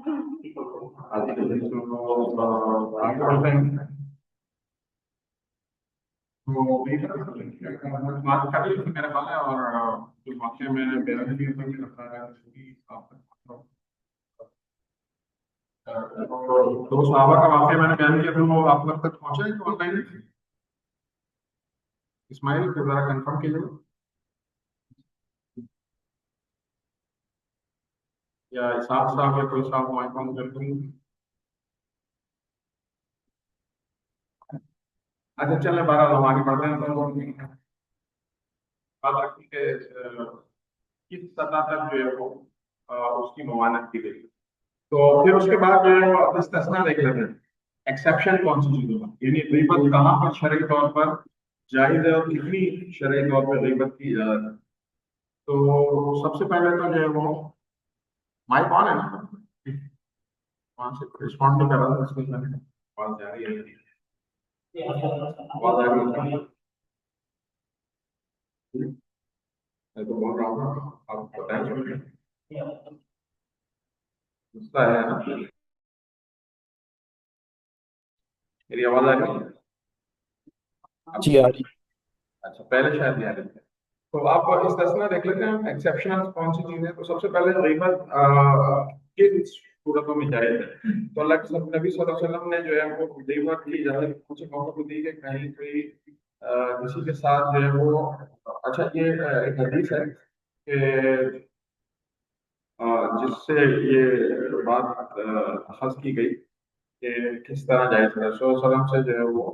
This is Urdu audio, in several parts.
آگے بڑھتے ہیں تو بات کر لی تھی میرے والے، اور جو واقعہ میں نے بیان کیا تھا کہ دو صحابہ کا واقعہ میں نے بیان کیا تھا، وہ آپ تک پہنچا ہے کہ آن لائن؟ اسماعیل ذرا کنفرم کیجیے یا اسحاق صاحب یا کوئی صاحب ہمارے پاس کر دیں۔ اچھا چلیں، بہرحال ہم آگے بڑھتے ہیں تو بات رکھتی کہ کس سطح تک جو ہے وہ اس کی ممانعت کی گئی، تو پھر اس کے بعد جو ہے وہ استثنا دیکھ لیتے ہیں، ایکسیپشن کون سی چیزوں کا، یعنی غیبت کہاں پر شرعی طور پر جائز ہے اور کتنی شرعی طور پر غیبت کی اجازت ہے۔ تو سب سے پہلے تو جو ہے وہ مائک آن ہے نا، وہاں سے رسپونڈ نہیں کر رہا تھا، اس میں آواز جا رہی ہے، آواز آ رہی ہے، میں تو بول رہا ہوں آپ بتائیں مسئلہ ہے نا، میری آواز آ رہی ہے؟ جی آ رہی۔ اچھا پہلے شاید نہیں آ رہی تھی، تو آپ استثنا دیکھ لیتے ہیں ایکسیپشنل کون سی چیزیں، تو سب سے پہلے غیبت کن صورتوں میں جائز ہے، تو اللہ کے نبی صلی اللہ علیہ وسلم نے جو ہے وہ غیبت کی اجازت کچھ موقع کو دی کہ کہیں کوئی کسی کے ساتھ جو ہے وہ، اچھا یہ ایک حدیث ہے کہ جس سے یہ بات اخذ کی گئی کہ کس طرح جائز ہے، رسول صلی اللہ علیہ وسلم سے جو ہے وہ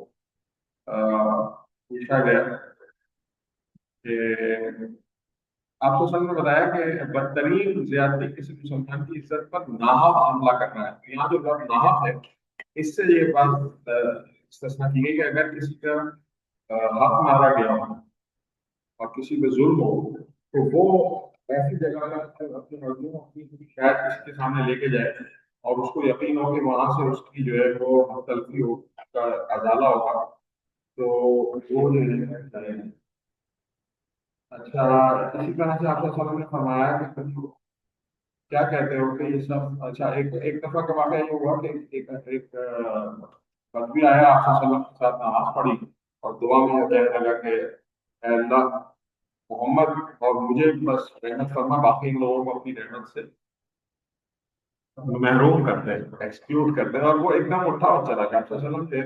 پوچھا گیا کہ آپ کو سب نے بتایا کہ بدترین زیادتی کسی مسلمان کی عزت پر ناحق حملہ کرنا ہے، تو یہاں جو لفظ ناحق ہے اس سے یہ بات استثنا کی گئی کہ اگر کسی کا حق مارا گیا ہو اور کسی پہ ظلم ہو تو وہ ایسی جگہ پر اپنے مظلوم کی شاید کسی کے سامنے لے کے جائے اور اس کو یقین ہو کہ وہاں سے اس کی جو ہے وہ حق تلفی ہو، اس کا ازالہ ہوگا، تو وہ جو ہے۔ اچھا اسی طرح سے آپ صلی اللہ علیہ وسلم نے فرمایا کہ کیا کہتے ہو کہ یہ سب، اچھا ایک دفعہ کا واقعہ یہ ہوا کہ ایک بدوی آیا آپ صلی اللہ علیہ وسلم کے ساتھ نماز پڑھی اور دعا میں یہ کہنے لگا کہ اے اللہ محمد اور مجھے بس رحمت فرما، باقی ان لوگوں کو اپنی رحمت سے محروم کرتے ہیں، ایکسکلوڈ کرتے ہیں، اور وہ ایک دم اٹھا اور چلا گیا۔ آپ صلی اللہ علیہ وسلم پھر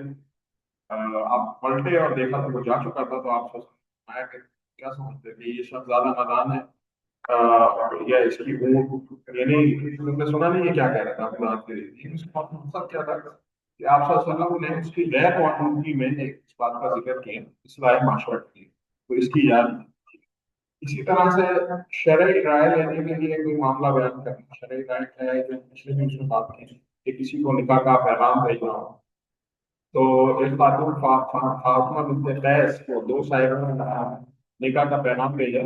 آپ پلٹے اور دیکھا تو وہ جا چکا تھا، تو آپ صلی اللہ علیہ وسلم آیا کہ کیا سمجھتے کہ یہ شخص زیادہ نادان ہے یا اس کی اونٹ، یعنی تم نے سنا نہیں یہ کیا کہہ رہا تھا اپنا آپ کے لیے، اس کا مقصد کیا تھا کہ آپ صلی اللہ علیہ وسلم نے اس کی غیر موجودگی میں ایک اس بات کا ذکر کیا، اصلاح معاشرت کی، تو اس کی یاد۔ اسی طرح سے شرعی رائے لینے کے لیے کوئی معاملہ بیان کرنا، شرعی رائے کیا ہے جو پچھلے بھی اس میں بات کی کہ کسی کو نکاح کا پیغام بھیجنا ہو، تو ایک خاتون فاطمہ بنت قیس کو دو صاحبوں نے نکاح کا پیغام بھیجا،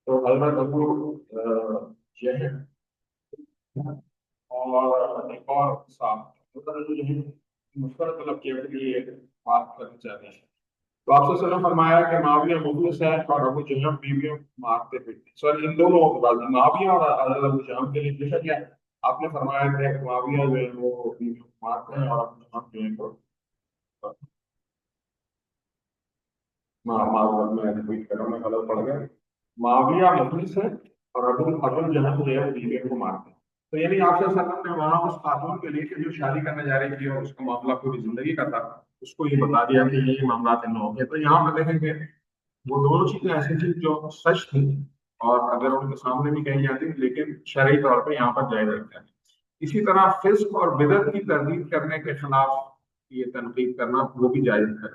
تو حضرت ابو جہل اور ایک اور صاحب جو ہے مشورہ طلب کیا کہ یہ بات کرنی چاہتے ہیں، تو آپ سے فرمایا کہ معاویہ مخلص ہے اور ابو جہم بیویوں مارتے پیٹتے، سوری ان دونوں کے بعد معاویہ اور حضرت ابو جہم کے لیے بے شک ہے، آپ نے فرمایا کہ معاویہ جو ہے وہ بیویوں کو مارتے ہیں اور ابو جہم جو ہے وہ معذرت میں ریپیٹ کر رہا ہوں، میں غلط پڑھ گیا، معاویہ مخلص ہے اور ابو جہل جو ہے وہ بیویوں کو مارتے ہیں، تو یعنی آپ صلی اللہ علیہ وسلم نے وہاں اس خاتون کے لیے کہ جو شادی کرنے جا رہی تھی اور اس کا معاملہ پوری زندگی کا تھا، اس کو یہ بتا دیا کہ یہ معاملات ان ہوں گے، تو یہاں پہ دیکھیں کہ وہ دونوں چیزیں ایسی تھیں جو سچ تھیں اور اگر ان کے سامنے بھی کہی جاتی لیکن شرعی طور پہ یہاں پر جائز رکھتے ہیں۔ اسی طرح فسق اور بدعت کی تردید کرنے کے خلاف یہ تنقید کرنا وہ بھی جائز ہے۔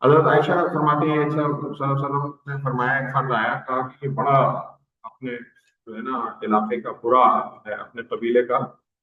حضرت عائشہ فرماتی ہے صلی اللہ علیہ وسلم نے فرمایا ایک فرد آیا، کہا کہ یہ بڑا اپنے جو ہے نا علاقے کا برا ہے، اپنے قبیلے کا